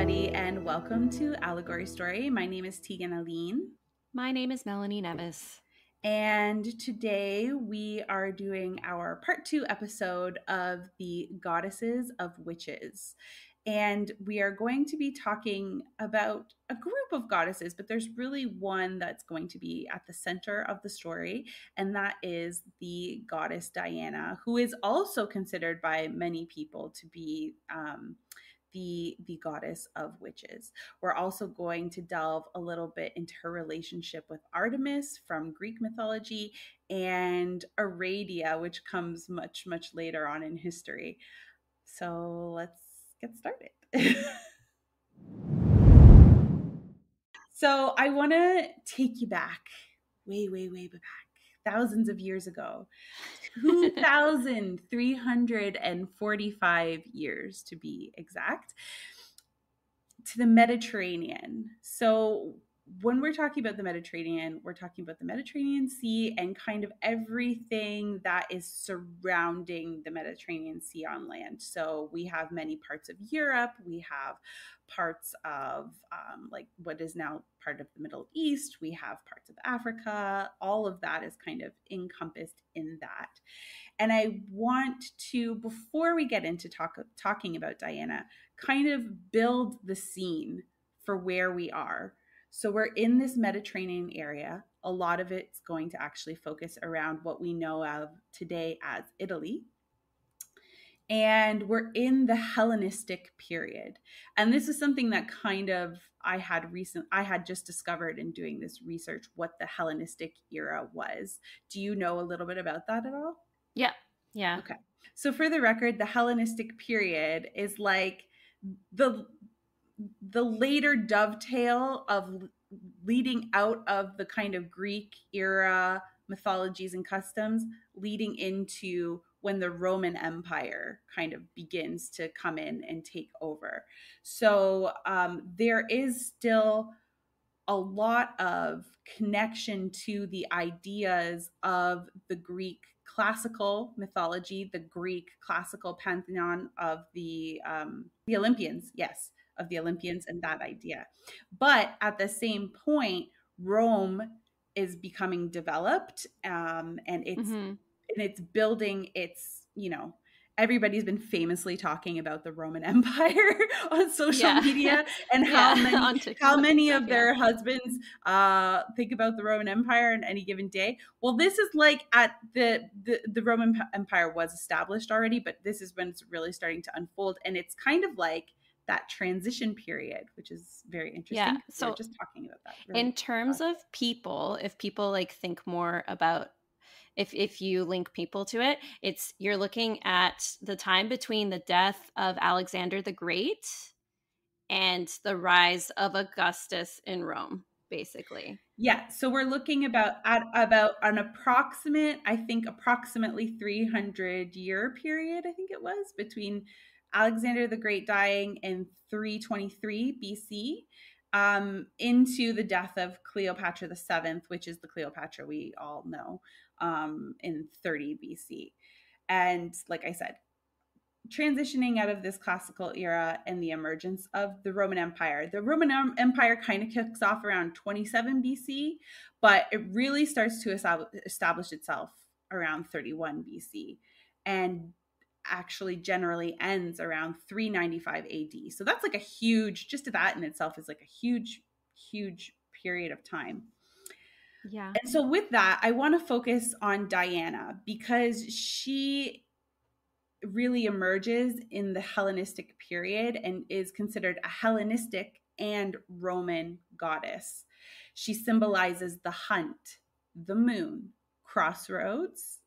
everybody, and welcome to Allegory Story. My name is Tegan Aline. My name is Melanie Nevis. And today we are doing our part 2 episode of the Goddesses of Witches. And we are going to be talking about a group of goddesses, but there's really one that's going to be at the center of the story, and that is the goddess Diana, who is also considered by many people to be the goddess of witches. We're also going to delve a little bit into her relationship with Artemis from Greek mythology and Aradia, which comes much, much later on in history. So let's get started. So I want to take you back, way back, thousands of years ago, 2,345 years to be exact, to the Mediterranean. So when we're talking about the Mediterranean, we're talking about the Mediterranean Sea and kind of everything that is surrounding the Mediterranean Sea on land. So we have many parts of Europe. We have parts of like what is now part of the Middle East. We have parts of Africa. All of that is kind of encompassed in that. And I want to, before we get into talking about Diana, kind of build the scene for where we are. So we're in this Mediterranean area. A lot of it's going to actually focus around what we know of today as Italy. And we're in the Hellenistic period. And this is something that kind of I had just discovered in doing this research, what the Hellenistic era was. Do you know a little bit about that at all? Yeah. Okay. So for the record, the Hellenistic period is like the later dovetail of leading out of the kind of Greek era mythologies and customs, leading into when the Roman Empire kind of begins to come in and take over. So there is still a lot of connection to the ideas of the Greek classical mythology, the Greek classical pantheon of the Olympians, yes, of the Olympians and that idea. But at the same point, Rome is becoming developed, and it's building its, everybody's been famously talking about the Roman Empire on social media and how many of their husbands think about the Roman Empire on any given day. Well, this is like at the Roman Empire was established already, but this is when it's really starting to unfold, and it's kind of like that transition period, which is very interesting. Yeah, so we're just talking about that. Really in terms of people, if people like think more about if you link people to it, you're looking at the time between the death of Alexander the Great and the rise of Augustus in Rome, basically. Yeah, so we're looking about an approximately 300-year period, I think it was, between Alexander the Great dying in 323 BC into the death of Cleopatra VII, which is the Cleopatra we all know, in 30 BC. And like I said, transitioning out of this classical era and the emergence of the Roman Empire. The Roman Empire kind of kicks off around 27 BC, but it really starts to establish itself around 31 BC and actually generally ends around 395 AD. So that's like a huge, just that in itself is like a huge period of time. Yeah. And so with that, I want to focus on Diana because she really emerges in the Hellenistic period and is considered a Hellenistic and Roman goddess. She symbolizes the hunt, the moon, crossroads,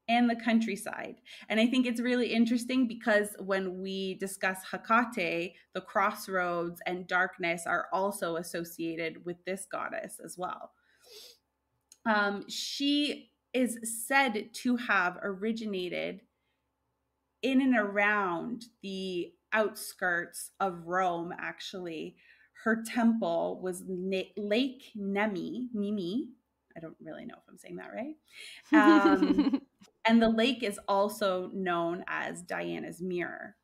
and the countryside. And I think it's really interesting because when we discuss Hecate, the crossroads and darkness are also associated with this goddess as well. She is said to have originated in and around the outskirts of Rome, actually. Her temple was Lake Nemi. I don't really know if I'm saying that right. And the lake is also known as Diana's Mirror.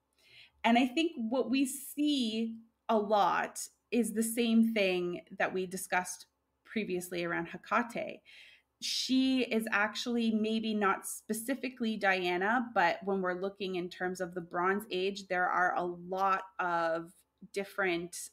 And I think what we see a lot is the same thing that we discussed previously around Hecate. She is actually maybe not specifically Diana, but when we're looking in terms of the Bronze Age, there are a lot of different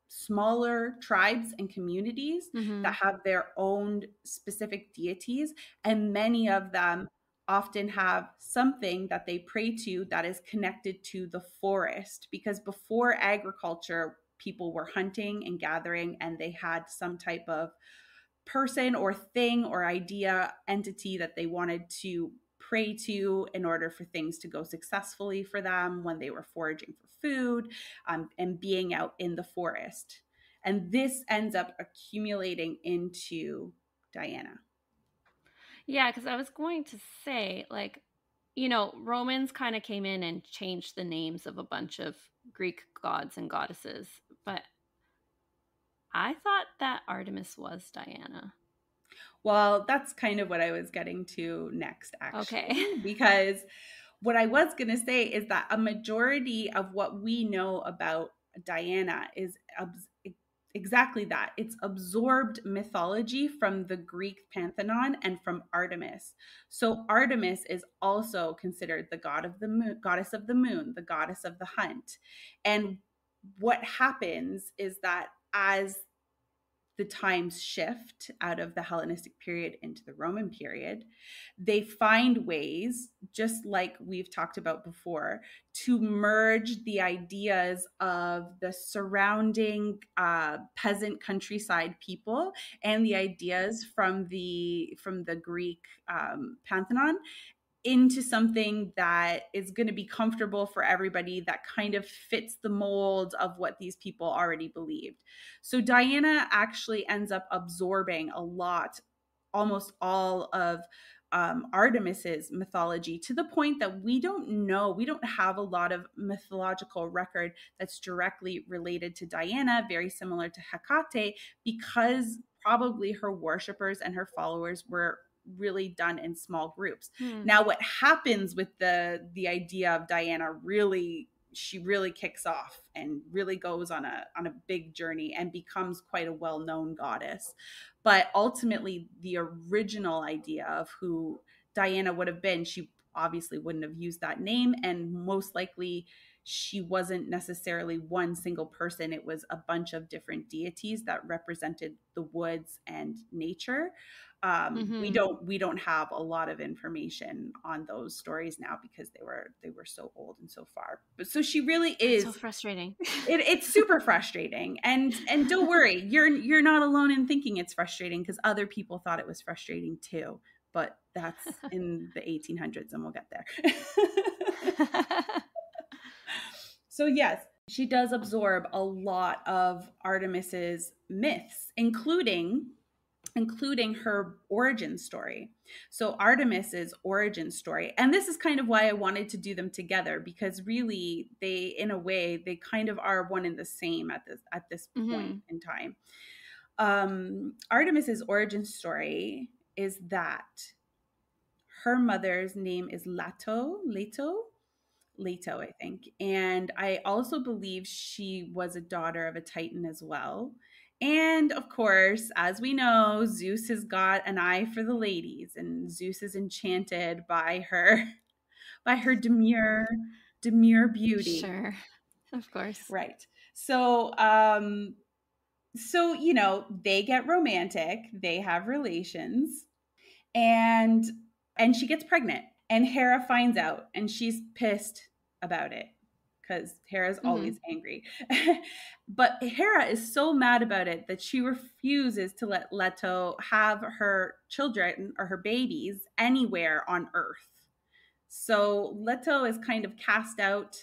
smaller tribes and communities Mm-hmm. that have their own specific deities, and many of them often have something that they pray to that is connected to the forest, because before agriculture, people were hunting and gathering, and they had some type of person or thing or idea entity that they wanted to pray to in order for things to go successfully for them when they were foraging for food, and being out in the forest. And this ends up accumulating into Diana. Yeah, because I was going to say, like, you know, Romans kind of came in and changed the names of a bunch of Greek gods and goddesses, but I thought that Artemis was Diana. Well, that's kind of what I was getting to next, Okay. actually, because what I was going to say is that a majority of what we know about Diana is exactly that. It's absorbed mythology from the Greek pantheon and from Artemis. So Artemis is also considered the god of the moon, goddess of the moon, the goddess of the hunt. And what happens is that as the times shift out of the Hellenistic period into the Roman period, they find ways, just like we've talked about before, to merge the ideas of the surrounding peasant countryside people and the ideas from the Greek pantheon into something that is going to be comfortable for everybody, that kind of fits the mold of what these people already believed. So Diana actually ends up absorbing a lot, almost all of Artemis's mythology, to the point that we don't have a lot of mythological record that's directly related to Diana, very similar to Hecate, because probably her worshippers and her followers were really done in small groups. Now, what happens with the idea of Diana, really, she really kicks off and really goes on a big journey and becomes quite a well-known goddess. But ultimately, the original idea of who Diana would have been, she obviously wouldn't have used that name, and most likely she wasn't necessarily one single person. It was a bunch of different deities that represented the woods and nature. Mm-hmm. We don't have a lot of information on those stories now because they were so old and so far. But so she really That's so is. frustrating. It's super frustrating, and don't worry, you're not alone in thinking it's frustrating, because other people thought it was frustrating too. But that's in the 1800s, and we'll get there. So yes, she does absorb a lot of Artemis's myths, including her origin story. So Artemis's origin story, and this is kind of why I wanted to do them together, because really they, in a way, they kind of are one and the same at this point in time. Artemis's origin story is that her mother's name is Leto, I think. And I also believe she was a daughter of a Titan as well. And of course, as we know, Zeus has got an eye for the ladies, and Zeus is enchanted by her demure beauty. Sure. Of course. Right. So they get romantic, they have relations, and she gets pregnant, and Hera finds out, and she's pissed about it because Hera's always angry. But Hera is so mad about it that she refuses to let Leto have her children or her babies anywhere on Earth. So Leto is kind of cast out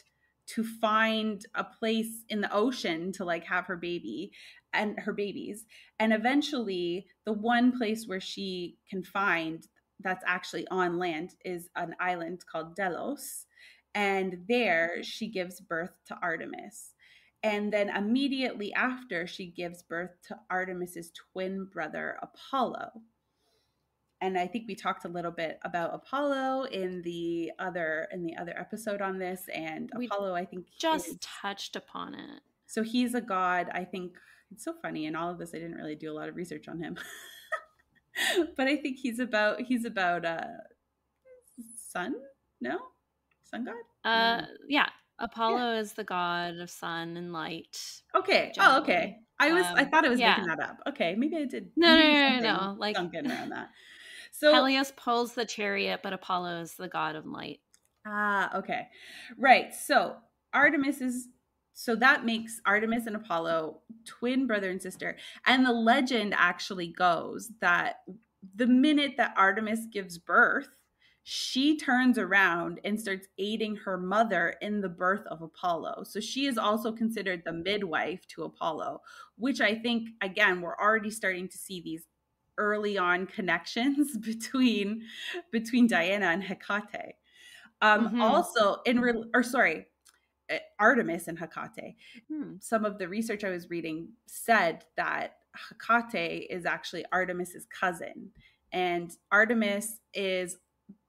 to find a place in the ocean to like have her baby and her babies. And eventually, the one place where she can find that's actually on land is an island called Delos. And there she gives birth to Artemis. And then immediately after, she gives birth to Artemis's twin brother, Apollo. And I think we talked a little bit about Apollo in the other episode on this. And We Apollo, I think, just is touched upon it. So he's a god. I think it's so funny. In all of this, I didn't really do a lot of research on him, but I think he's about sun. No, sun god. No, no. Yeah. Yeah. Apollo is the god of sun and light, Okay. Oh, generally. okay. I thought I was making Yeah. that up. Okay, maybe I did. No, no, Maybe no, no, something no. Like sunk in around that. So Helios pulls the chariot, but Apollo is the god of light. okay. Right. So Artemis is so that makes Artemis and Apollo twin brother and sister. And the legend actually goes that the minute that Artemis gives birth, she turns around and starts aiding her mother in the birth of Apollo. So she is also considered the midwife to Apollo, which I think, again, we're already starting to see these early on connections between Diana and Hecate. Mm-hmm. Also, Artemis and Hecate. Hmm. Some of the research I was reading said that Hecate is actually Artemis's cousin, and Artemis is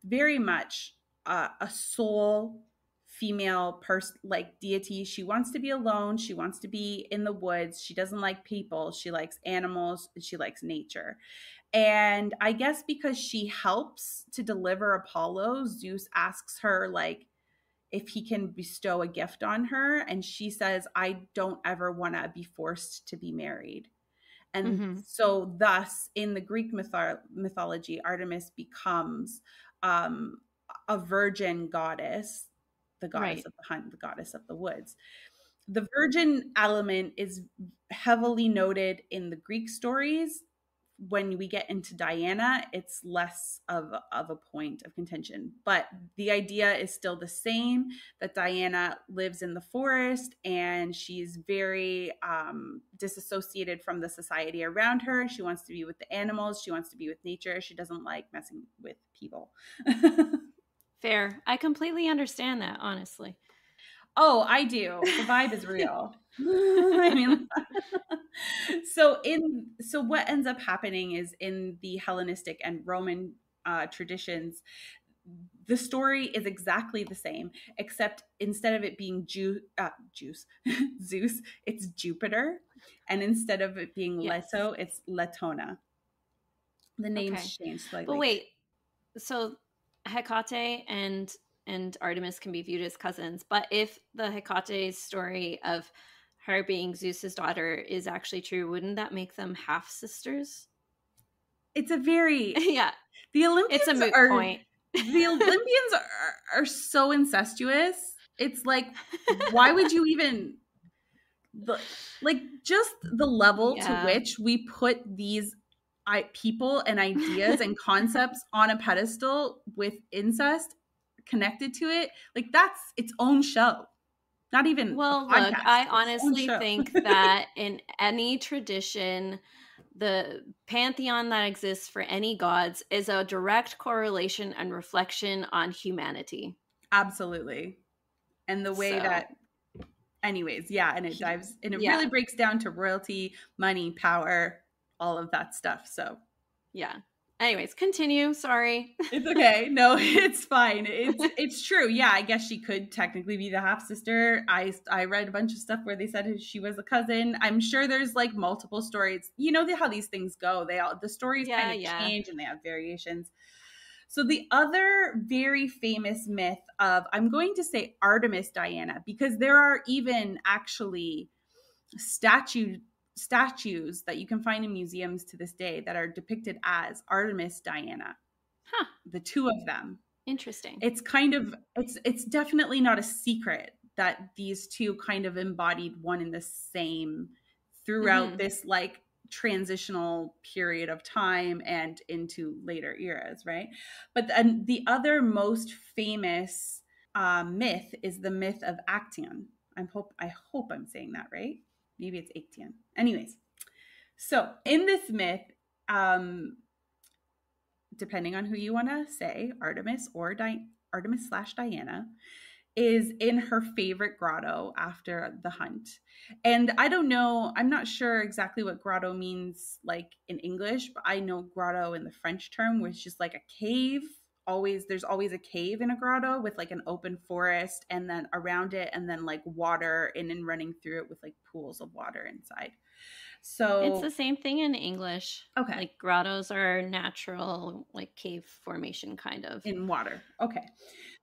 very much a soul female person, like deity. She wants to be alone. She wants to be in the woods. She doesn't like people. She likes animals. She likes nature. And I guess because she helps to deliver Apollo, Zeus asks her, like, if he can bestow a gift on her. And she says, I don't ever want to be forced to be married. And Mm-hmm. so, thus, in the Greek mythology, Artemis becomes um, a virgin goddess, the goddess Right. of the hunt, the goddess of the woods. The virgin element is heavily noted in the Greek stories. When we get into Diana, it's less of a point of contention. But the idea is still the same, that Diana lives in the forest and she's very disassociated from the society around her. She wants to be with the animals. She wants to be with nature. She doesn't like messing with people. Fair. I completely understand that, honestly. Oh, I do. The vibe is real. I mean, so what ends up happening is in the Hellenistic and Roman traditions, the story is exactly the same, except instead of it being Zeus, it's Jupiter, and instead of it being Yes. Leto, it's Latona. The names Okay. change But slightly. wait, so Hecate and Artemis can be viewed as cousins, but if the Hecate's story of her being Zeus's daughter is actually true, wouldn't that make them half sisters? It's a very Yeah, the it's a Olympians moot are point. the Olympians are so incestuous. It's like, why would you even like just the level to Yeah. which we put these people and ideas and concepts on a pedestal with incest connected to it, like that's its own show, not even a Well, look, podcast, I its own honestly show. think that in any tradition, the pantheon that exists for any gods is a direct correlation and reflection on humanity. Absolutely. And the way So, that, anyways, yeah, and it dives and it really yeah, breaks down to royalty, money, power, all of that stuff. So yeah. Anyways, continue. Sorry. it's okay. No, it's fine. It's true. Yeah, I guess she could technically be the half sister. I read a bunch of stuff where they said she was a cousin. I'm sure there's like multiple stories. You know how these things go. The stories kind Yeah, of yeah. change and they have variations. So the other very famous myth of, I'm going to say Artemis Diana, because there are even actually statues that you can find in museums to this day that are depicted as Artemis Diana, Huh. the two of them. Interesting. It's kind of it's definitely not a secret that these two kind of embodied one and the same throughout Mm-hmm. this like transitional period of time and into later eras, right? But then the other most famous myth is the myth of Actaeon. I hope I'm saying that right. Maybe it's Actaeon. Anyways, so in this myth, um, depending on who you want to say, Artemis or Artemis slash Diana, is in her favorite grotto after the hunt. And I don't know, I'm not sure exactly what grotto means like in English, but I know grotto in the French term was just like a cave there's always a cave in a grotto with like an open forest, and then around it, and then like water in and running through it with like pools of water inside. It's So the same thing in English. okay, Like grottos are natural, like cave formation kind of. in water. Okay.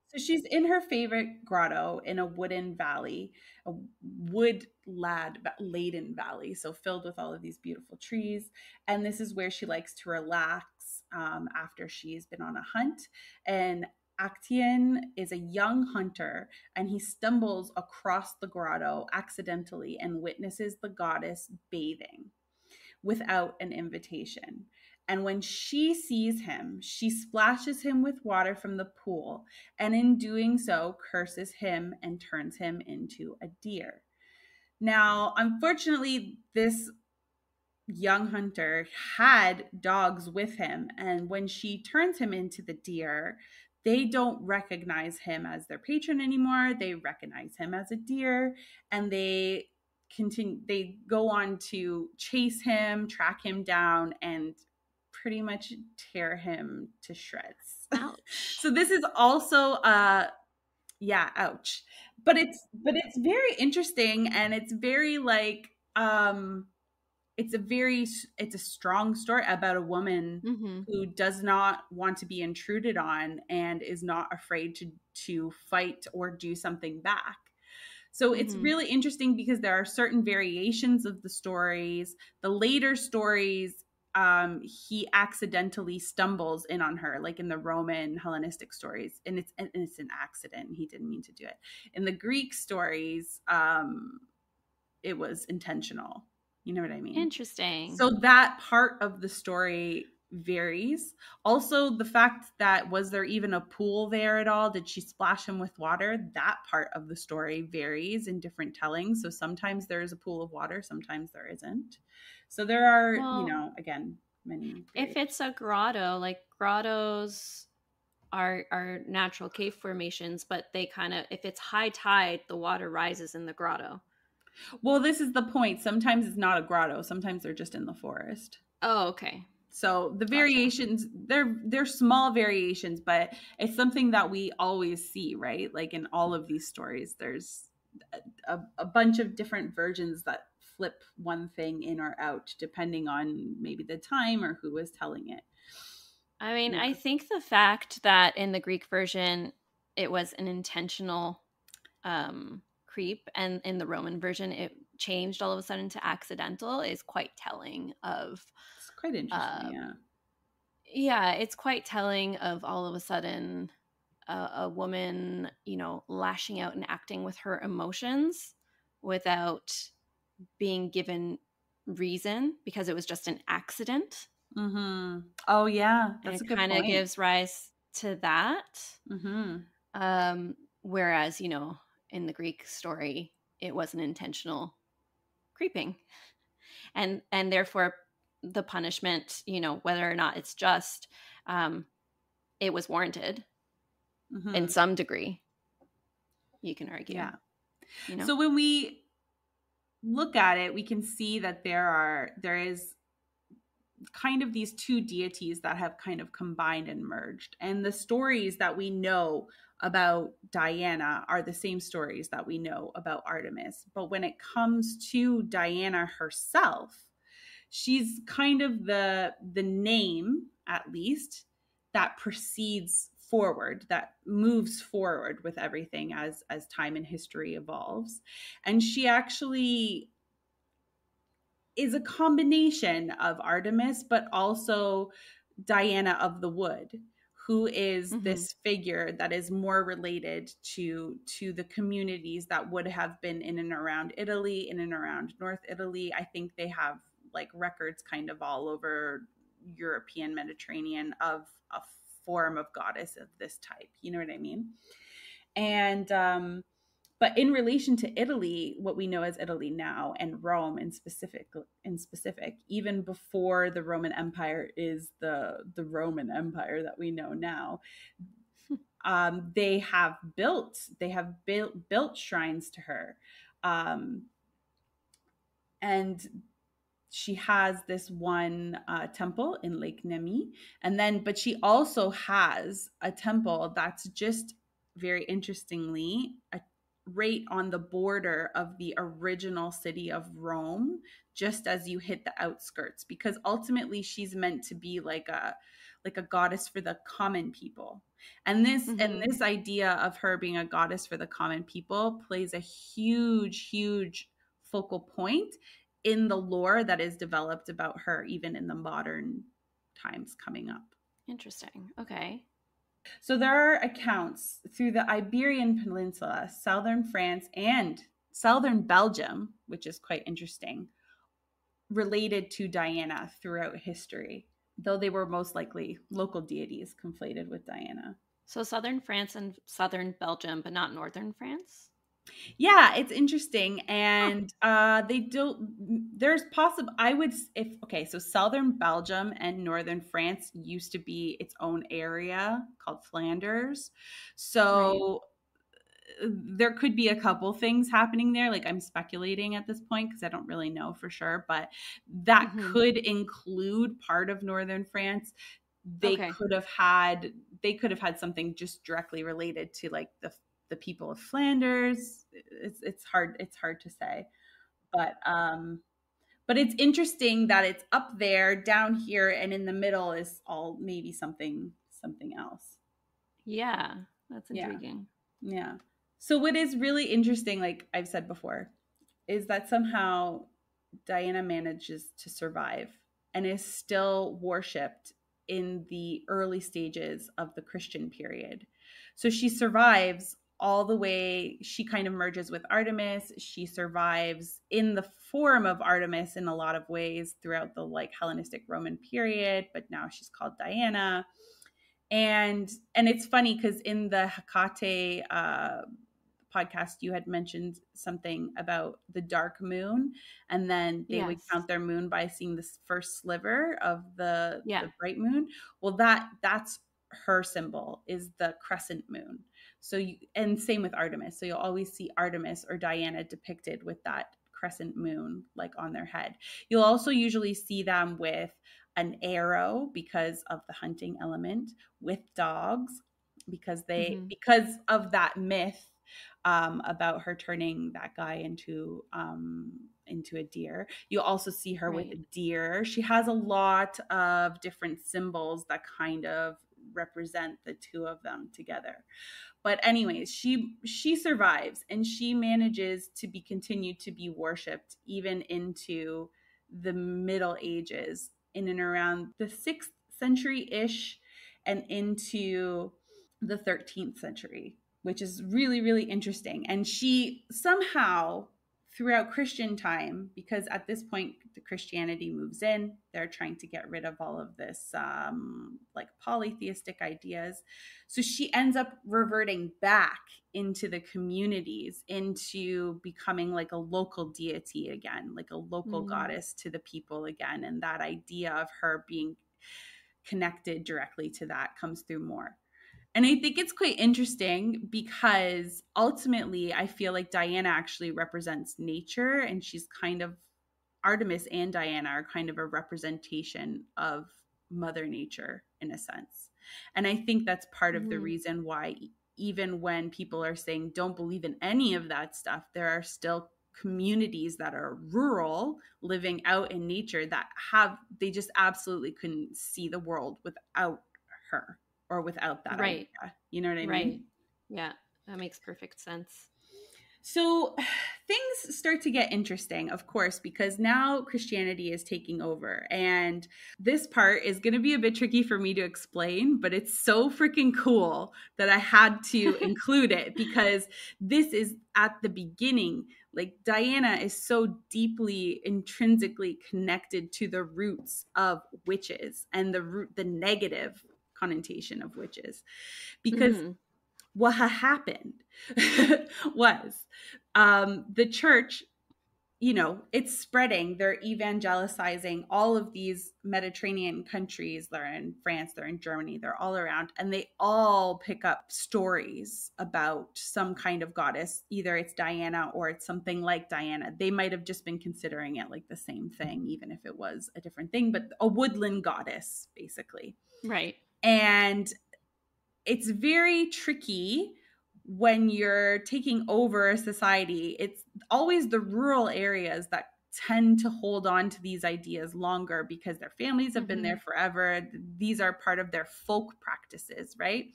So she's in her favorite grotto in a wooden valley, a wood laden valley, so filled with all of these beautiful trees. And this is where she likes to relax after she's been on a hunt. And Actaeon is a young hunter, and he stumbles across the grotto accidentally and witnesses the goddess bathing without an invitation. And when she sees him, she splashes him with water from the pool, and in doing so, curses him and turns him into a deer. Now, unfortunately, this young hunter had dogs with him, and when she turns him into the deer, they don't recognize him as their patron anymore. They recognize him as a deer, and they go on to chase him, track him down, and pretty much tear him to shreds. Ouch. So this is also yeah, ouch. But it's very interesting, and it's very like it's a strong story about a woman Mm-hmm. who does not want to be intruded on and is not afraid to fight or do something back. So it's Mm-hmm. really interesting because there are certain variations of the stories. The later stories, he accidentally stumbles in on her, like in the Roman Hellenistic stories, and it's an accident. He didn't mean to do it. In the Greek stories, it was intentional. You know what I mean? Interesting. So that part of the story varies. Also, the fact that was there even a pool there at all? Did she splash him with water? That part of the story varies in different tellings. So sometimes there is a pool of water, sometimes there isn't. So there are, Well, again, many if variations. it's a grotto, like grottos are natural cave formations, but they kind of, if it's high tide, the water rises in the grotto. Well, this is the point. Sometimes it's not a grotto. Sometimes they're just in the forest. Oh, okay. So the Gotcha. variations, they're small variations, but it's something that we always see, right? Like in all of these stories, there's a bunch of different versions that flip one thing in or out, depending on maybe the time or who was telling it. I mean, Yeah. I think the fact that in the Greek version it was an intentional creep, and in the Roman version it changed all of a sudden to accidental is quite telling of It's quite interesting. uh, Yeah. yeah, it's quite telling of all of a sudden a woman, lashing out and acting with her emotions without being given reason because it was just an accident. Mm-hmm. Oh, yeah. And That's it a good kind of point. gives rise to that. Mm-hmm. Whereas, in the Greek story, it was an intentional creeping. And therefore the punishment, whether or not it's just, um, it was warranted in Mm-hmm. some degree, you can argue, Yeah. So when we look at it, we can see that there is kind of these two deities that have kind of combined and merged. And the stories that we know about Diana are the same stories that we know about Artemis. But when it comes to Diana herself, she's kind of the name, at least, that proceeds forward, that moves forward with everything as time and history evolves. And she actually is a combination of Artemis, but also Diana of the Wood, who is Mm-hmm. this figure that is more related to the communities that would have been in and around Italy, in and around North Italy. I think they have like records kind of all over European Mediterranean of a form of goddess of this type. You know what I mean? And but in relation to Italy, what we know as Italy now, and Rome in specific, even before the Roman Empire is the Roman Empire that we know now, they have built shrines to her, um, and she has this one temple in Lake Nemi, and then but she also has a temple that's just very interestingly right on the border of the original city of Rome, just as you hit the outskirts, because ultimately she's meant to be like a goddess for the common people. And Mm-hmm. this idea of her being a goddess for the common people plays a huge focal point in the lore that is developed about her, even in the modern times coming up. Interesting. Okay. So there are accounts through the Iberian Peninsula, southern France, and southern Belgium, which is quite interesting, related to Diana throughout history, though they were most likely local deities conflated with Diana. So southern France and southern Belgium, but not northern France? Yeah, it's interesting, Huh. and they don't. There's possible. I would if okay. So southern Belgium and northern France used to be its own area called Flanders. Right. So there could be a couple things happening there. Like I'm speculating at this point because I don't really know for sure, but that Mm-hmm. could include part of northern France. They Okay. could have had they could have had something just directly related to like the people of Flanders. It's hard to say, but it's interesting that it's up there, down here, and in the middle is all maybe something else. Yeah, that's Yeah, intriguing. yeah. So what is really interesting, like I've said before, is that somehow Diana manages to survive and is still worshipped in the early stages of the Christian period. So she survives all the way. She kind of merges with Artemis. She survives in the form of Artemis in a lot of ways throughout the like Hellenistic Roman period, but now she's called Diana. And it's funny because in the Hecate podcast, you had mentioned something about the dark moon, and then they would Yes. count their moon by seeing this first sliver of Yeah. the bright moon. Well, that's her symbol is the crescent moon. So you, and same with Artemis. So you'll always see Artemis or Diana depicted with that crescent moon like on their head. You'll also usually see them with an arrow because of the hunting element, with dogs Mm-hmm. because of that myth about her turning that guy into a deer. You also see her with a Right. deer. She has a lot of different symbols that kind of represent the two of them together. But anyways, she survives and she manages to be continued to be worshipped even into the Middle Ages in and around the 6th century ish and into the 13th century, which is really interesting. And she somehow throughout Christian time, because at this point the Christianity moves in, they're trying to get rid of all of this like polytheistic ideas. So she ends up reverting back into the communities, into becoming like a local deity again, like a local Mm. goddess to the people again. And that idea of her being connected directly to that comes through more. And I think it's quite interesting because ultimately I feel like Diana actually represents nature, and she's kind of Artemis and Diana are kind of a representation of Mother Nature in a sense. And I think that's part of the Mm-hmm. reason why, even when people are saying don't believe in any of that stuff, there are still communities that are rural living out in nature that they just absolutely couldn't see the world without her or without that idea. Right. You know what I Right. mean? Yeah, that makes perfect sense. So things start to get interesting, of course, because now Christianity is taking over. And this part is going to be a bit tricky for me to explain, but it's so freaking cool that I had to include it because this is at the beginning. Like Diana is so deeply intrinsically connected to the roots of witches and the negative connotation of witches, because Mm-hmm. what happened was the church you know, it's spreading. They're evangelicizing all of these Mediterranean countries. They're in France, they're in Germany, they're all around, and they all pick up stories about some kind of goddess. Either it's Diana or it's something like Diana. They might have just been considering it like the same thing, even if it was a different thing, but a woodland goddess, basically. Right. And it's very tricky when you're taking over a society. It's always the rural areas that tend to hold on to these ideas longer because their families have been there forever. These are part of their folk practices, right?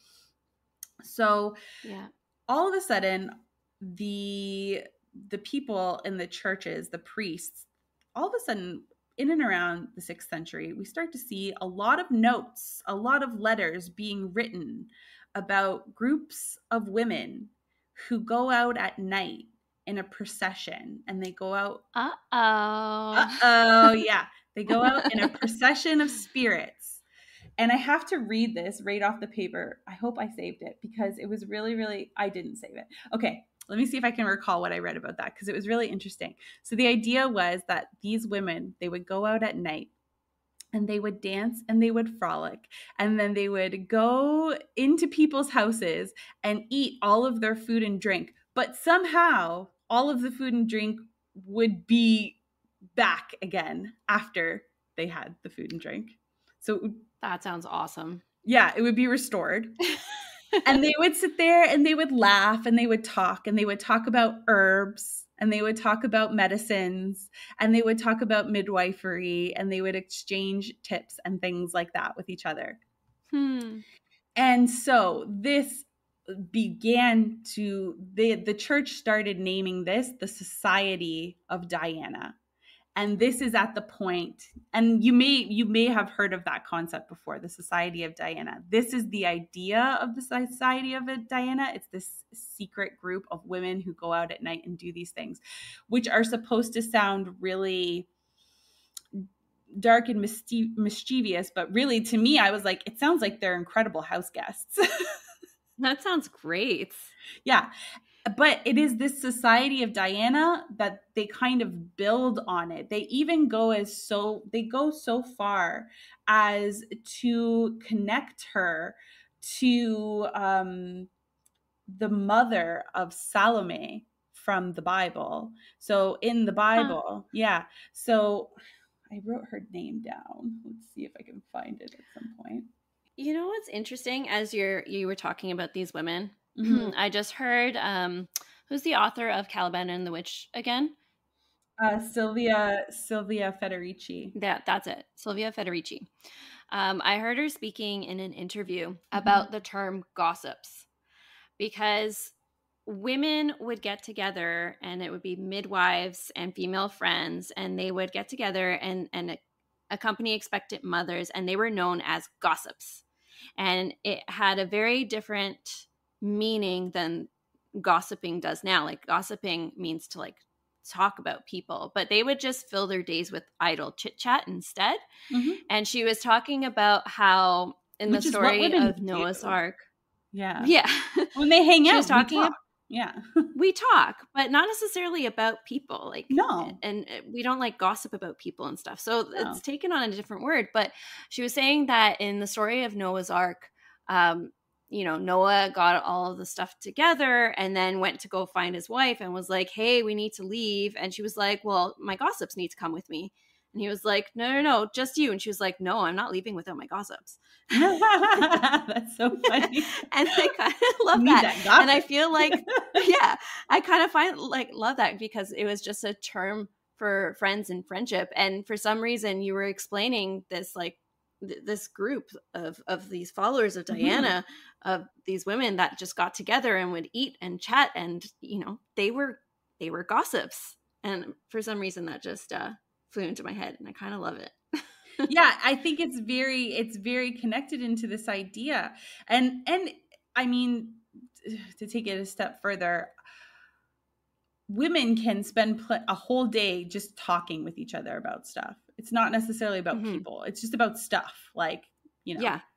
So Yeah. all of a sudden, the people in the churches, the priests, all of a sudden, in and around the 6th century, we start to see a lot of notes, a lot of letters being written about groups of women who go out at night in a procession, and they go out. Yeah. They go out in a procession of spirits. And I have to read this right off the paper. I hope I saved it because it was really, really, I didn't save it. Okay, let me see if I can recall what I read about that because it was really interesting. So the idea was that these women, they would go out at night and they would dance and they would frolic, and then they would go into people's houses and eat all of their food and drink. But somehow all of the food and drink would be back again after they had the food and drink. So that sounds awesome. Yeah, it would be restored. And they would sit there and they would laugh and they would talk about herbs, and they would talk about medicines, and they would talk about midwifery, and they would exchange tips and things like that with each other. And so this began to, the church started naming this the Society of Diana. And this is at the point, and you may have heard of that concept before, the Society of Diana. This is the idea of the Society of Diana. It's this secret group of women who go out at night and do these things, which are supposed to sound really dark and mischievous. But really, to me, I was like, it sounds like they're incredible house guests. That sounds great. Yeah. But it is this Society of Diana that they kind of build on it. They even go so far as to connect her to the mother of Salome from the Bible. So in the Bible, yeah. So I wrote her name down. Let's see if I can find it at some point. You know what's interesting, as you were talking about these women? Mm-hmm. I just heard, who's the author of Caliban and the Witch again? Silvia Federici. That's it. Silvia Federici. I heard her speaking in an interview about the term gossips, because women would get together, and it would be midwives and female friends, and they would get together and accompany expectant mothers, and they were known as gossips. And it had a very different meaning than gossiping does now. Like, gossiping means to like talk about people, but they would just fill their days with idle chit chat instead. And she was talking about how in the story of Noah's Ark, yeah, when they hang out, she was talking we talk, but not necessarily about people. Like, no, and we don't like gossip about people and stuff. So it's taken on a different word. But she was saying that in the story of Noah's Ark, Noah got all of the stuff together and then went to go find his wife and was like, "Hey, we need to leave." And she was like, "Well, my gossips need to come with me." And he was like, no, just you. And she was like, "No, I'm not leaving without my gossips." That's so funny. And I kind of love that. And I feel like, yeah, I kind of love that, because it was just a term for friends and friendship. And for some reason you were explaining this, like this group of these followers of Diana, of these women that just got together and would eat and chat, and they were gossips. And for some reason that just flew into my head, and I kind of love it. Yeah, I think it's very connected into this idea. And I mean, to take it a step further, women can spend a whole day just talking with each other about stuff. It's not necessarily about people. It's just about stuff. Like,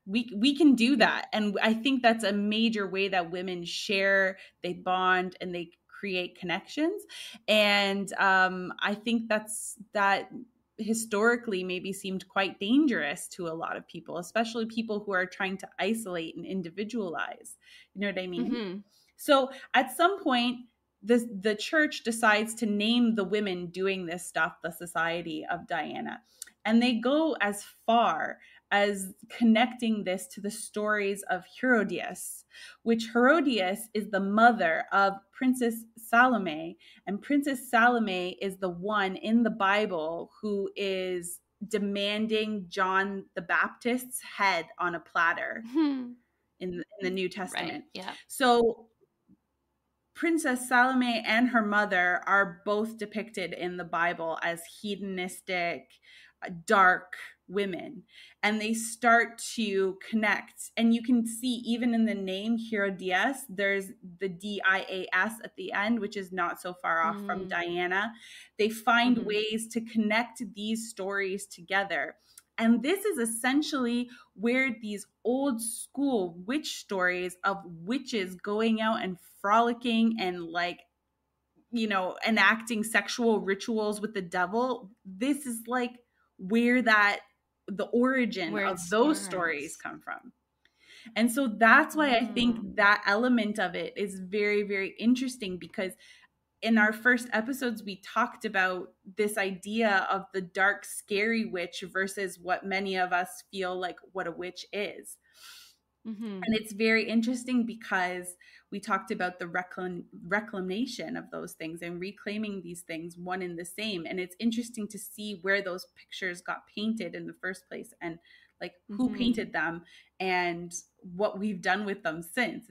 we can do that. And I think that's a major way that women share, they bond, and they create connections. And I think that historically maybe seemed quite dangerous to a lot of people, especially people who are trying to isolate and individualize. You know what I mean? Mm-hmm. So at some point, the church decides to name the women doing this stuff the Society of Diana. And they go as far as connecting this to the stories of Herodias, which Herodias is the mother of Princess Salome. And Princess Salome is the one in the Bible who is demanding John the Baptist's head on a platter Mm-hmm. in the New Right. Testament. Yeah. So Princess Salome and her mother are both depicted in the Bible as hedonistic, dark women. And they start to connect. And you can see even in the name Herodias, there's the DIAS at the end, which is not so far off from Mm-hmm. Diana. They find Mm-hmm. ways to connect these stories together. And this is essentially where these old school witch stories of witches going out and frolicking and like, you know, enacting sexual rituals with the devil, this is like where that the origin Where it of those stories starts. come from. And so that's why I think Mm. that element of it is very, very interesting, because in our first episodes, we talked about this idea of the dark, scary witch versus what many of us feel like what a witch is. Mm-hmm. And it's very interesting because we talked about the reclamation of those things and reclaiming these things one in the same. And it's interesting to see where those pictures got painted in the first place, and like who Mm-hmm. painted them and what we've done with them since.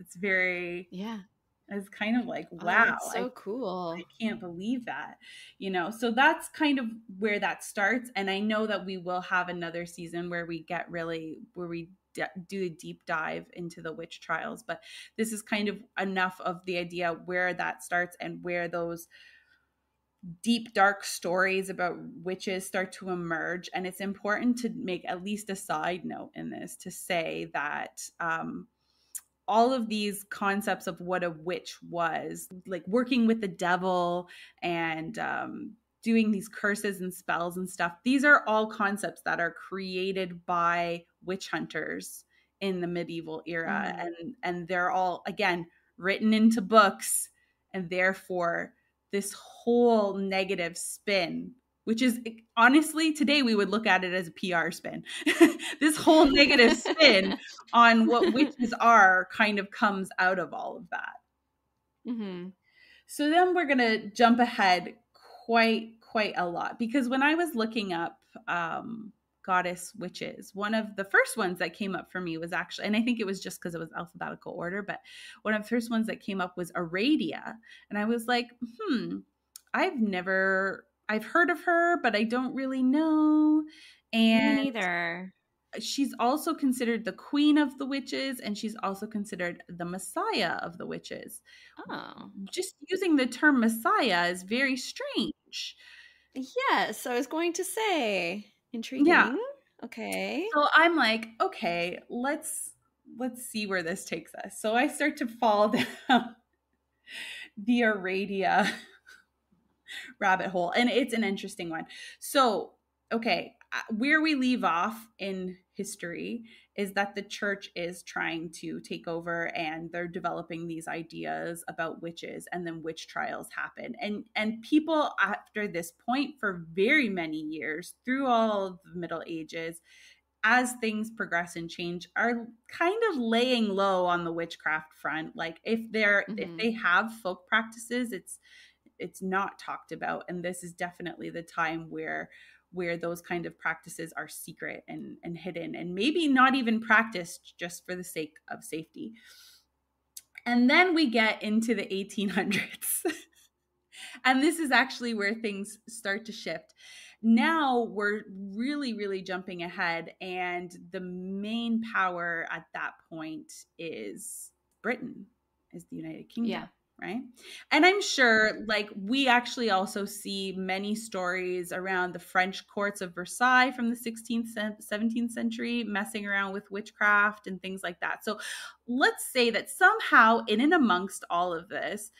Yeah. It's kind of like, Oh, wow, that's so cool. I can't believe that, you know? So that's kind of where that starts. And I know that we will have another season where we get really, where we do a deep dive into the witch trials. But this is kind of enough of the idea where that starts and where those deep, dark stories about witches start to emerge. And it's important to make at least a side note in this to say that, all of these concepts of what a witch was, like working with the devil and doing these curses and spells and stuff, these are all concepts that are created by witch hunters in the medieval era. Mm-hmm. And they're all, again, written into books. And therefore, this whole negative spin, which is honestly, today we would look at it as a PR spin. This whole negative spin on what witches are kind of comes out of all of that. Mm-hmm. So then we're going to jump ahead quite a lot, because when I was looking up goddess witches, one of the first ones that came up for me was actually, and I think it was just because it was alphabetical order, but one of the first ones that came up was Aradia. And I was like, I've heard of her, but I don't really know. Me And neither. she's also considered the queen of the witches, and she's also considered the messiah of the witches. Oh. Just using the term messiah is very strange. Yes, I was going to say. Yeah. Intriguing. Okay. So I'm like, okay, let's see where this takes us. So I start to fall down the Aradia rabbit hole, and it's an interesting one. So, okay, where we leave off in history is that the church is trying to take over, and they're developing these ideas about witches, and then witch trials happen. And people after this point, for very many years through all of the Middle Ages, as things progress and change, are kind of laying low on the witchcraft front. Like if Mm-hmm. they have folk practices, it's not talked about. And this is definitely the time where those kind of practices are secret and hidden, and maybe not even practiced just for the sake of safety. And then we get into the 1800s. And this is actually where things start to shift. Now we're really, really jumping ahead, and the main power at that point is Britain, is the United Kingdom. Yeah. Right. And I'm sure, like, we actually also see many stories around the French courts of Versailles from the 16th, 17th century, messing around with witchcraft and things like that. So let's say that somehow, in and amongst all of this,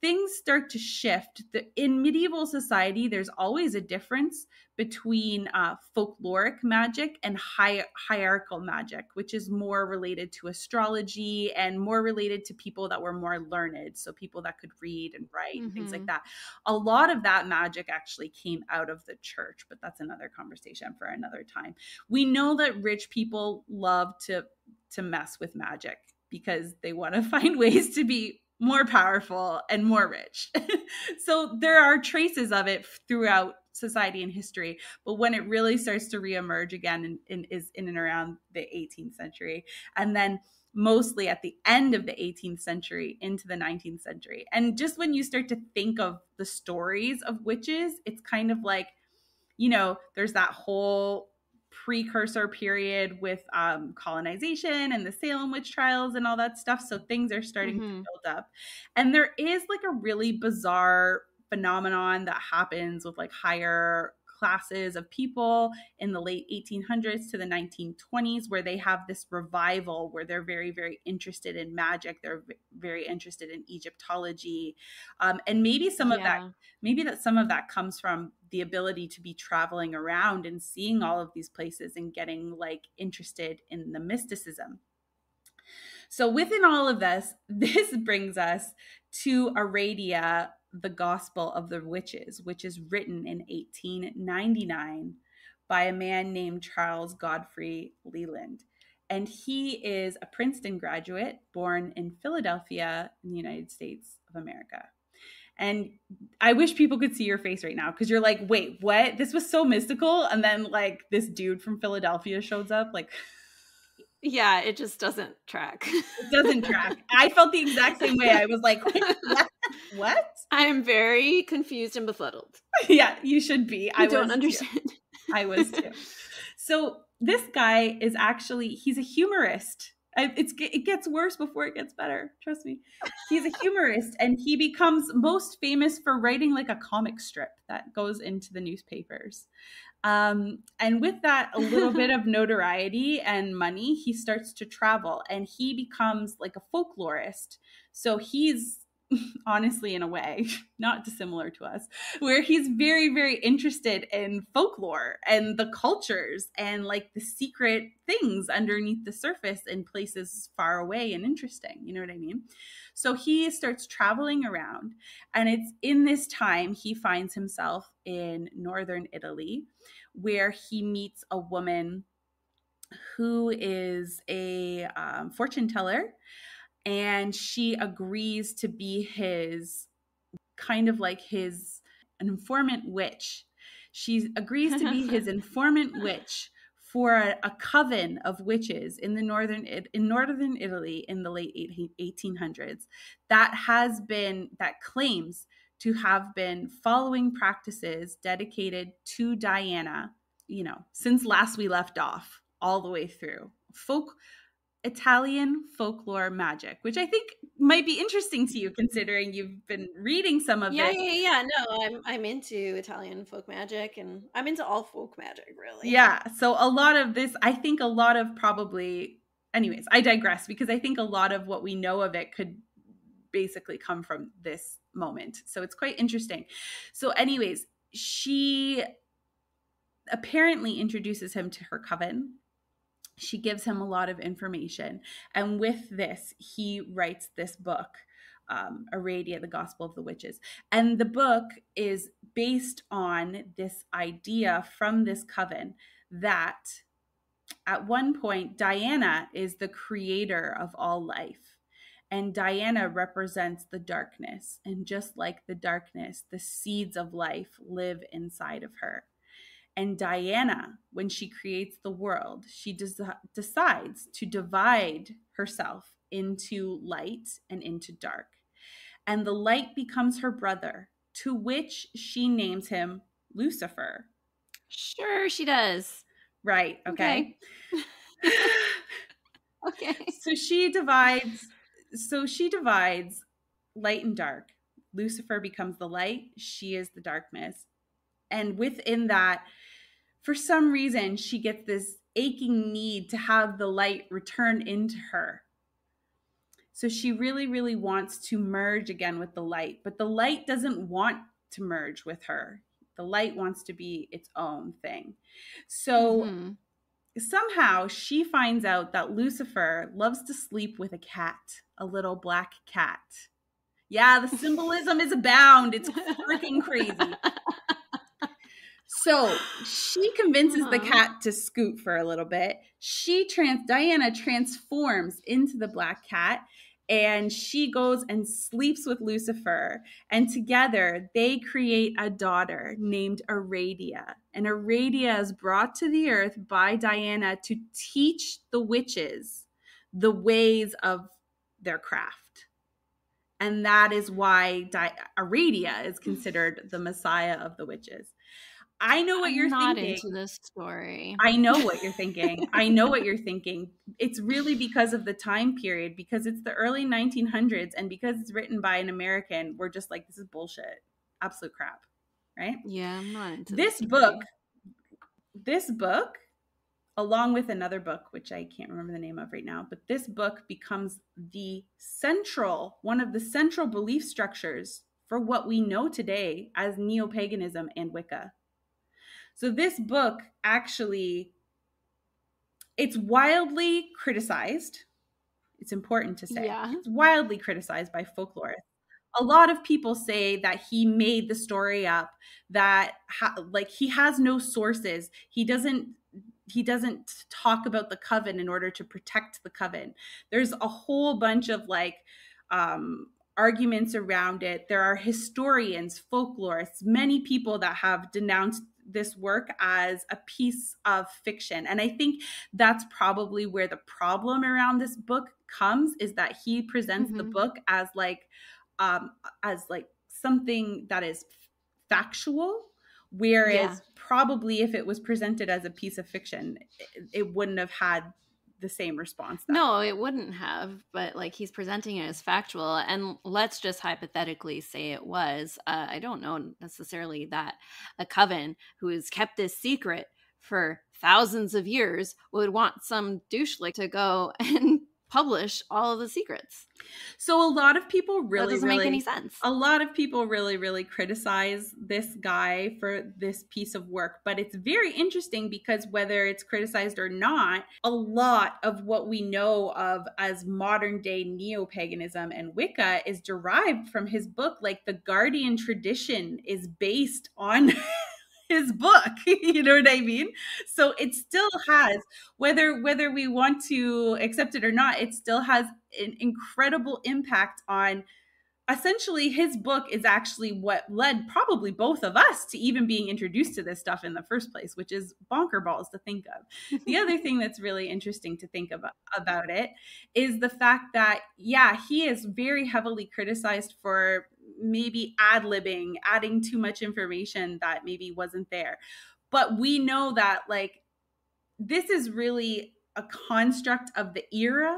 things start to shift. In medieval society, there's always a difference between folkloric magic and hierarchical magic, which is more related to astrology and more related to people that were more learned, so people that could read and write and things like that. A lot of that magic actually came out of the church, but that's another conversation for another time. We know that rich people love to mess with magic because they want to find ways to be more powerful and more rich. So there are traces of it throughout society and history, but when it really starts to reemerge again is in and around the 18th century, and then mostly at the end of the 18th century into the 19th century. And just when you start to think of the stories of witches, it's kind of like, you know, there's that whole precursor period with colonization and the Salem witch trials and all that stuff. So things are starting to build up. And there is like a really bizarre phenomenon that happens with like higher classes of people in the late 1800s to the 1920s, where they have this revival where they're very, very interested in magic. They're very interested in Egyptology. And maybe some of that comes from the ability to be traveling around and seeing all of these places and getting like interested in the mysticism. So within all of this brings us to Aradia, the Gospel of the Witches, which is written in 1899 by a man named Charles Godfrey Leland. And he is a Princeton graduate born in Philadelphia in the United States of America. And I wish people could see your face right now, because you're like, wait, what? This was so mystical. And then like this dude from Philadelphia shows up. Like, yeah, it just doesn't track. It doesn't track. I felt the exact same way. I was like, what? I am very confused and befuddled. Yeah, you should be. I don't understand. I was too. So this guy is actually, he's a humorist. It gets worse before it gets better. Trust me. He's a humorist, and he becomes most famous for writing like a comic strip that goes into the newspapers. And with that, a little bit of notoriety and money, he starts to travel, and he becomes like a folklorist. So he's honestly, in a way, not dissimilar to us, where he's very, very interested in folklore and the cultures and like the secret things underneath the surface in places far away and interesting. You know what I mean? So he starts traveling around, and it's in this time he finds himself in northern Italy, where he meets a woman who is a fortune teller. And she agrees to be his, kind of like his, an informant witch. She agrees to be his informant witch for a coven of witches in northern Italy in the late 1800s that claims to have been following practices dedicated to Diana, you know, since last we left off, all the way through. Italian folklore magic, which I think might be interesting to you, considering you've been reading some of this. Yeah. No, I'm into Italian folk magic, and I'm into all folk magic, really. Yeah. So a lot of this, I think a lot of probably, anyways, I digress, because I think a lot of what we know of it could basically come from this moment. So it's quite interesting. So anyways, she apparently introduces him to her coven. She gives him a lot of information. And with this, he writes this book, Aradia, the Gospel of the Witches. And the book is based on this idea from this coven that at one point, Diana is the creator of all life. And Diana represents the darkness. And just like the darkness, the seeds of life live inside of her. And Diana, when she creates the world, she decides to divide herself into light and into dark. And the light becomes her brother, to which she names him Lucifer. Sure, she does. Right. Okay. Okay. So she divides light and dark. Lucifer becomes the light. She is the darkness. And within that, for some reason, she gets this aching need to have the light return into her. So she really, really wants to merge again with the light, but the light doesn't want to merge with her. The light wants to be its own thing. So Mm-hmm. somehow she finds out that Lucifer loves to sleep with a cat, a little black cat. Yeah, the symbolism is abound. It's freaking crazy. So she convinces the Uh-huh. cat to scoot for a little bit. Diana transforms into the black cat, and she goes and sleeps with Lucifer. And together they create a daughter named Aradia. And Aradia is brought to the earth by Diana to teach the witches the ways of their craft. And that is why Aradia is considered the Messiah of the witches. I know what I'm you're not thinking. into this story. I know what you're thinking. I know what you're thinking. It's really because of the time period, because it's the early 1900s, and because it's written by an American. We're just like, this is bullshit. Absolute crap. Right? Yeah, I'm not into This this book, story. this book, along with another book, which I can't remember the name of right now, but this book becomes one of the central belief structures for what we know today as neo-paganism and Wicca. So this book actually, it's wildly criticized. It's important to say. Yeah. It's wildly criticized by folklorists. A lot of people say that he made the story up, that like he has no sources. He doesn't talk about the coven in order to protect the coven. There's a whole bunch of like arguments around it. There are historians, folklorists, many people that have denounced this work as a piece of fiction. And I think that's probably where the problem around this book comes, is that he presents the book as like something that is factual, whereas probably if it was presented as a piece of fiction, it wouldn't have had the same response. No, it wouldn't have, but like he's presenting it as factual, and let's just hypothetically say it was. I don't know necessarily that a coven who has kept this secret for thousands of years would want some douchelick to go and publish all of the secrets. So a lot of people That doesn't make any sense. A lot of people really, really criticize this guy for this piece of work, but it's very interesting because whether it's criticized or not, a lot of what we know of as modern day neo-paganism and Wicca is derived from his book. Like the Guardian tradition is based on his book. You know what I mean? So it still has, whether we want to accept it or not, it still has an incredible impact on, essentially his book is actually what led probably both of us to even being introduced to this stuff in the first place, which is bonker balls to think of. The other thing that's really interesting to think about it is the fact that, yeah, he is very heavily criticized for maybe ad-libbing, adding too much information that maybe wasn't there. But we know that like this is really a construct of the era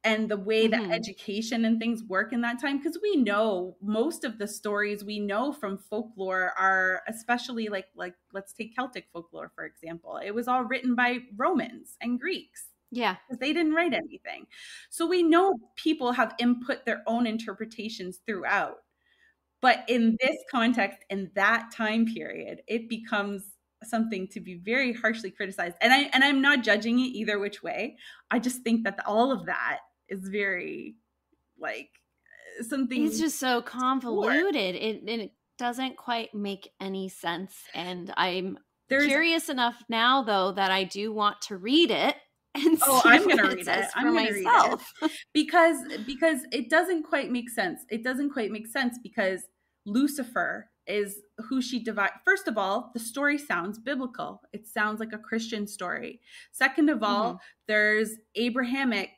and the way that education and things work in that time, because we know most of the stories we know from folklore are, especially like let's take Celtic folklore for example, it was all written by Romans and Greeks. Yeah, because they didn't write anything. So we know people have input their own interpretations throughout. But in this context, in that time period, it becomes something to be very harshly criticized. And I'm not judging it either which way. I just think that all of that is very like something. It's just so convoluted. It doesn't quite make any sense. And I'm curious enough now, though, that I do want to read it. And I'm going to read it. I'm going to read it because it doesn't quite make sense. It doesn't quite make sense because Lucifer is who she divides. First of all, the story sounds biblical. It sounds like a Christian story. Second of all, there's Abrahamic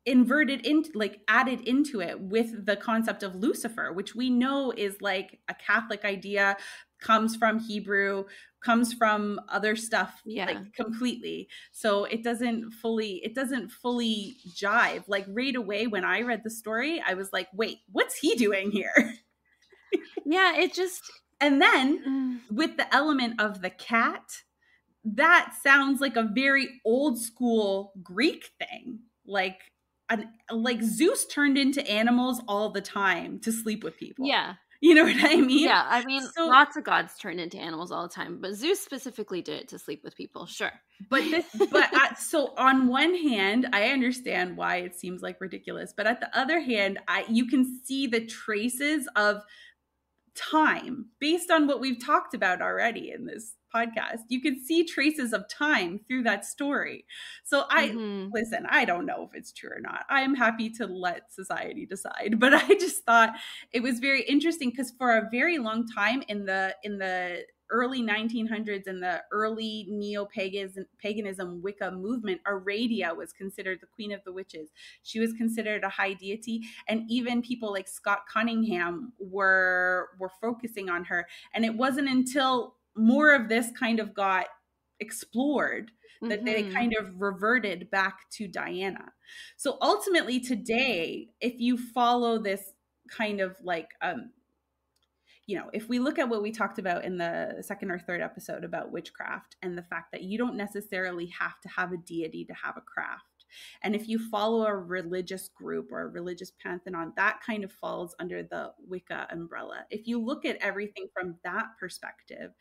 inverted into, like added into it with the concept of Lucifer, which we know is like a Catholic idea, comes from Hebrew, comes from other stuff, like completely. So it doesn't fully jive. Like right away when I read the story, I was like, wait, what's he doing here? Yeah, it just. And then with the element of the cat, that sounds like a very old school Greek thing. Like like Zeus turned into animals all the time to sleep with people. Yeah. You know what I mean? Yeah, I mean, So, lots of gods turn into animals all the time, but Zeus specifically did it to sleep with people. Sure. so on one hand, I understand why it seems like ridiculous, but at the other hand, you can see the traces of time based on what we've talked about already in this podcast. You can see traces of time through that story. So listen, I don't know if it's true or not. I'm happy to let society decide, but I just thought it was very interesting because for a very long time in the early 1900s and the early neo-paganism Wicca movement, Aradia was considered the queen of the witches. She was considered a high deity, and even people like Scott Cunningham were focusing on her. And it wasn't until more of this kind of got explored that they kind of reverted back to Diana. So ultimately today, if you follow this kind of like if we look at what we talked about in the second or third episode about witchcraft and the fact that you don't necessarily have to have a deity to have a craft. And if you follow a religious group or a religious pantheon, that kind of falls under the Wicca umbrella. If you look at everything from that perspective,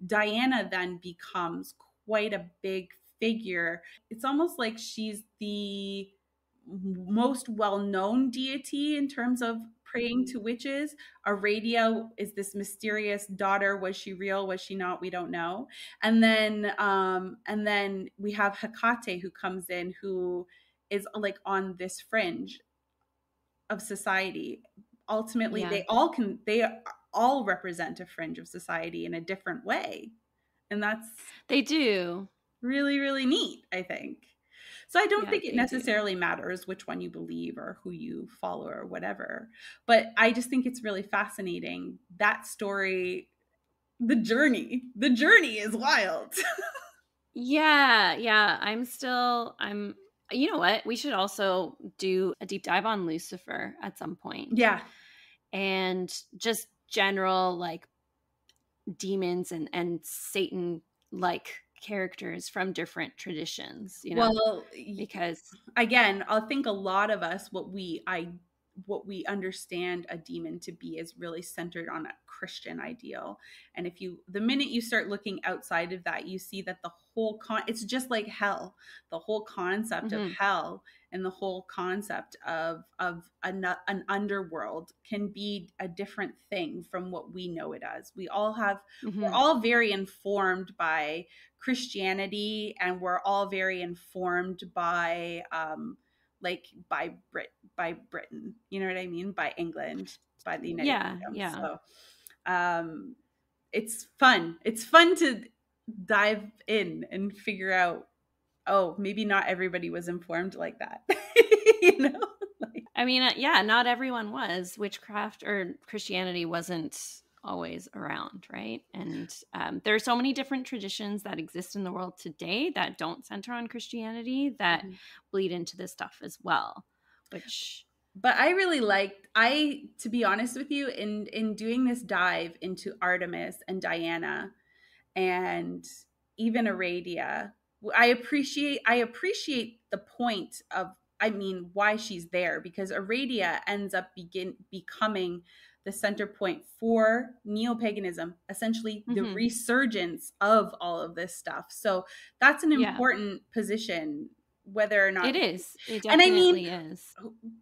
Diana then becomes quite a big figure. It's almost like she's the most well-known deity in terms of praying to witches. Aradia is this mysterious daughter. Was she real? Was she not? We don't know. And then we have Hecate who comes in, who is like on this fringe of society. Ultimately, they all represent a fringe of society in a different way. And they do. Really, really neat, I think. So I don't think it necessarily matters which one you believe or who you follow or whatever. But I just think it's really fascinating. That story, the journey is wild. Yeah. You know what? We should also do a deep dive on Lucifer at some point. Yeah. And just general like demons and Satan like characters from different traditions, Well, because again, I think a lot of us, what we understand a demon to be is really centered on a Christian ideal. And the minute you start looking outside of that, you see that the whole it's just like hell. The whole concept of hell and the whole concept of an underworld can be a different thing from what we know it as. We're all very informed by Christianity, and we're all very informed by by Britain, you know what I mean? By England, by the United Kingdom. Yeah. So it's fun. It's fun to dive in and figure out, oh, maybe not everybody was informed like that. I mean, not everyone was. Witchcraft or Christianity wasn't always around, right? And there are so many different traditions that exist in the world today that don't center on Christianity that bleed into this stuff as well. But I really liked, to be honest with you, in doing this dive into Artemis and Diana and even Aradia, I appreciate the point of, why she's there, because Aradia ends up becoming the center point for neo-paganism, essentially the resurgence of all of this stuff. So that's an important position, whether or not it is. It definitely is.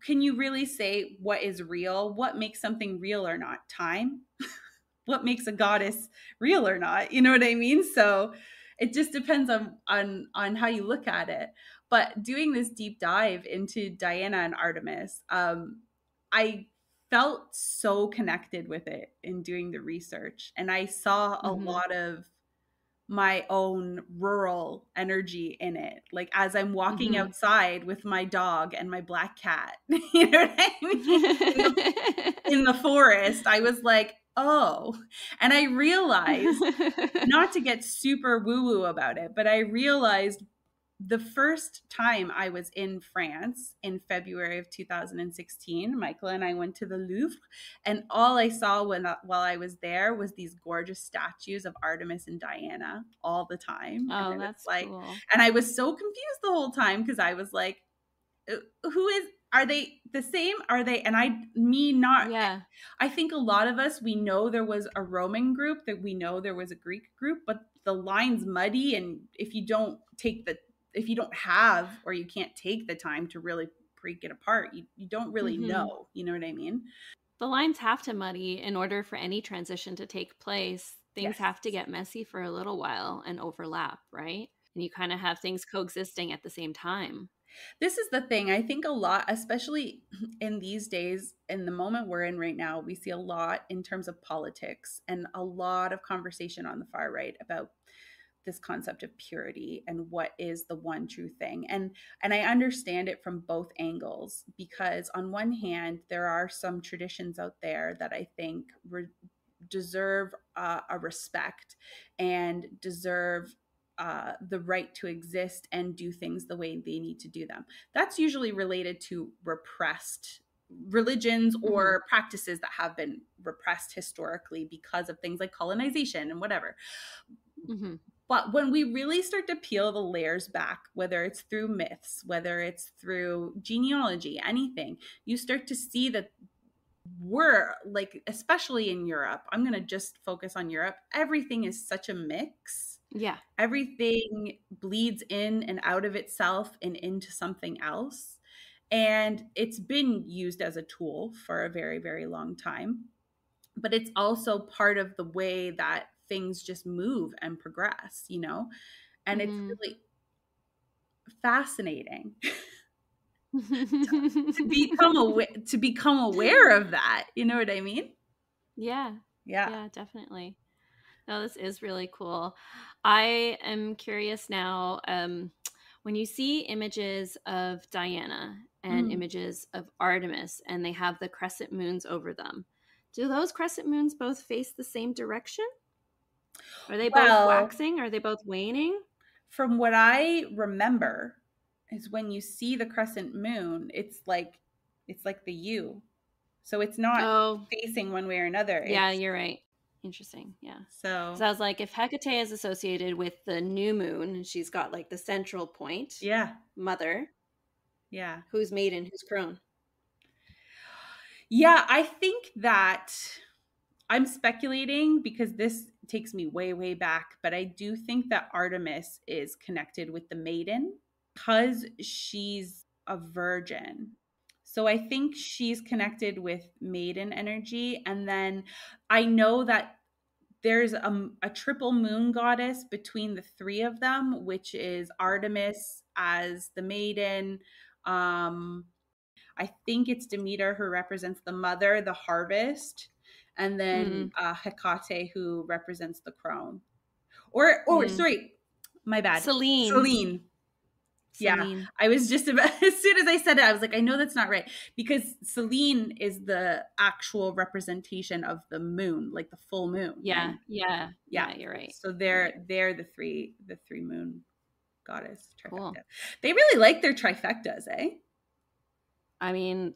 Can you really say what is real? What makes something real or not? Time? What makes a goddess real or not? You know what I mean? So it just depends on how you look at it. But doing this deep dive into Diana and Artemis, I felt so connected with it in doing the research. And I saw a lot of my own rural energy in it. Like as I'm walking outside with my dog and my black cat, you know what I mean? In the forest, I was like, oh, and I realized, not to get super woo-woo about it, but I realized the first time I was in France in February of 2016, Michael and I went to the Louvre, and all I saw while I was there was these gorgeous statues of Artemis and Diana all the time. Oh, that's cool. And I was so confused the whole time because I was like, who is Are they the same? Are they? And me not, Yeah. I think a lot of us, we know there was a Roman group, that we know there was a Greek group, but the line's muddy. And if you don't have, or you can't take the time to really break it apart, you don't really Mm-hmm. know. You know what I mean? The lines have to muddy in order for any transition to take place. Things Yes. have to get messy for a little while and overlap, right? And you kind of have things coexisting at the same time. This is the thing. I think a lot, especially in these days, in the moment we're in right now, we see a lot in terms of politics and a lot of conversation on the far right about this concept of purity and what is the one true thing. And I understand it from both angles, because on one hand there are some traditions out there that I think deserve a respect and deserve the right to exist and do things the way they need to do them. That's usually related to repressed religions Mm-hmm. or practices that have been repressed historically because of things like colonization and whatever. Mm-hmm. But when we really start to peel the layers back, whether it's through myths, whether it's through genealogy, anything, you start to see that we're like, especially in Europe, I'm going to just focus on Europe. Everything is such a mix. Yeah. Everything bleeds in and out of itself and into something else. And it's been used as a tool for a very, very long time. But it's also part of the way that things just move and progress, you know? And it's Mm-hmm. really fascinating to become aware of that. You know what I mean? Yeah. Yeah. Yeah, definitely. No, this is really cool. I am curious now. When you see images of Diana and Mm. images of Artemis, and they have the crescent moons over them, do those crescent moons both face the same direction? Are they both Well, waxing? Are they both waning? from what I remember, is when you see the crescent moon, it's like the U. So it's not Oh, facing one way or another. yeah, It's you're right. Interesting. Yeah. so So I was like, if Hecate is associated with the new moon, and she's got like the central point, yeah, mother, yeah. who's maiden, who's crone. Yeah, I think that I'm speculating because this takes me way, way back, but I do think that Artemis is connected with the maiden because she's a virgin. So I think she's connected with maiden energy. And then I know that there's a triple moon goddess between the three of them, which is Artemis as the maiden. Um, I think it's Demeter who represents the mother, the harvest, and then Mm, Hecate who represents the crone. Or mm. sorry, my bad, Celine. Selene. Yeah, Celine. I was just about, as soon as I said it, I was like, I know that's not right, because Selene is the actual representation of the moon, like the full moon, Yeah, and yeah, yeah, yeah, you're right. so You're right. they're the three moon goddess Cool. trifecta. They really like their trifectas, eh? I mean,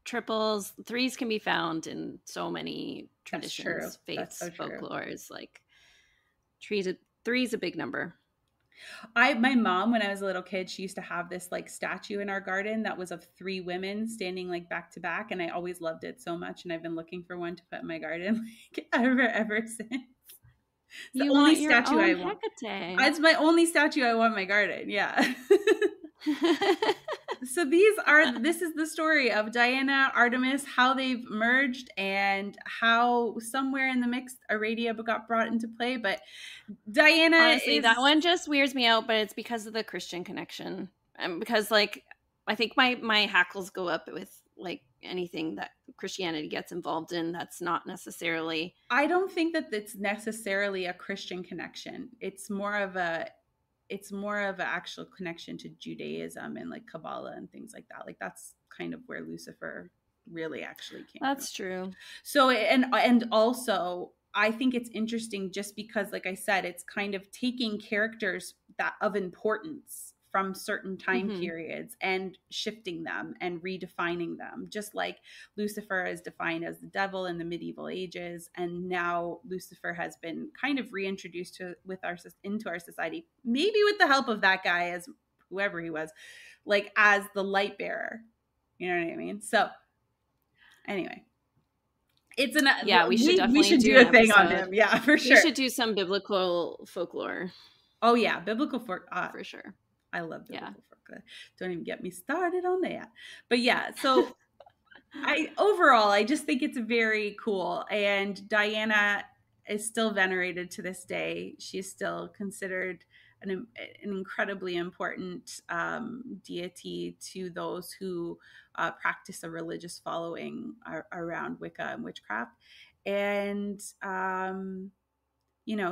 triples, threes can be found in so many That's true. traditions, That's so faiths, true. folklores. Like three's a big number. My mom, when I was a little kid, she used to have this like statue in our garden that was of three women standing like back to back, and I always loved it so much, and I've been looking for one to put in my garden like ever since. It's the You only want your statue own I want. Hecate. It's my only statue I want in my garden. Yeah. So this is the story of Diana, Artemis, how they've merged, and how somewhere in the mix Aradia got brought into play. But Diana Honestly, that is, one just weirds me out, but it's because of the Christian connection. Because like I think my hackles go up with like anything that Christianity gets involved in that's not necessarily. I don't think that it's necessarily a Christian connection. It's more of an actual connection to Judaism and like Kabbalah and things like that. Like that's kind of where Lucifer really actually came from. That's true. So and also I think it's interesting just because, like I said, it's kind of taking characters that of importance from certain time Mm-hmm. periods and shifting them and redefining them, just like Lucifer is defined as the devil in the medieval ages, and now Lucifer has been kind of reintroduced into our society, maybe with the help of that guy, as whoever he was, like as the light bearer. You know what I mean? So anyway, it's an we should definitely we should do a thing on him. Yeah, for sure. We should do some biblical folklore. Oh yeah, biblical for sure. I love biblical folklore. Don't even get me started on that. But yeah, so I just think it's very cool. And Diana is still venerated to this day. She's still considered an incredibly important deity to those who practice a religious following around Wicca and witchcraft. And,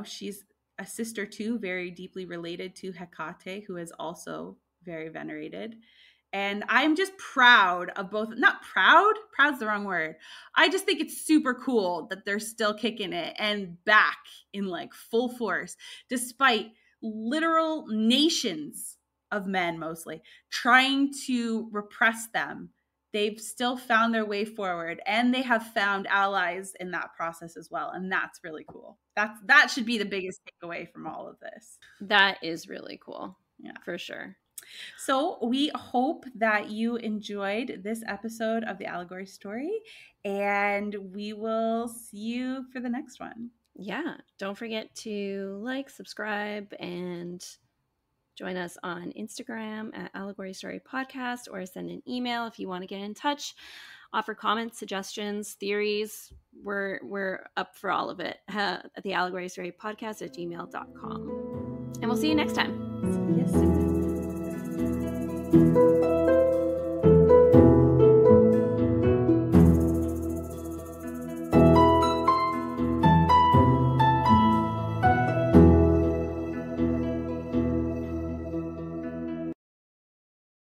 she's a sister too, very deeply related to Hecate, who is also very venerated. And I'm just proud of both. Not proud, proud's the wrong word. I just think it's super cool that they're still kicking it and back in like full force, despite literal nations of men mostly trying to repress them. They've still found their way forward, and they have found allies in that process as well. And that's really cool. That should be the biggest takeaway from all of this. That is really cool. Yeah, for sure. So we hope that you enjoyed this episode of the Allegory Story, and we will see you for the next one. Yeah. Don't forget to like, subscribe, and join us on Instagram at Allegory Story Podcast, or send an email if you want to get in touch. Offer comments, suggestions, theories. We're up for all of it at the Allegory Story Podcast at gmail.com. And we'll see you next time. See you soon.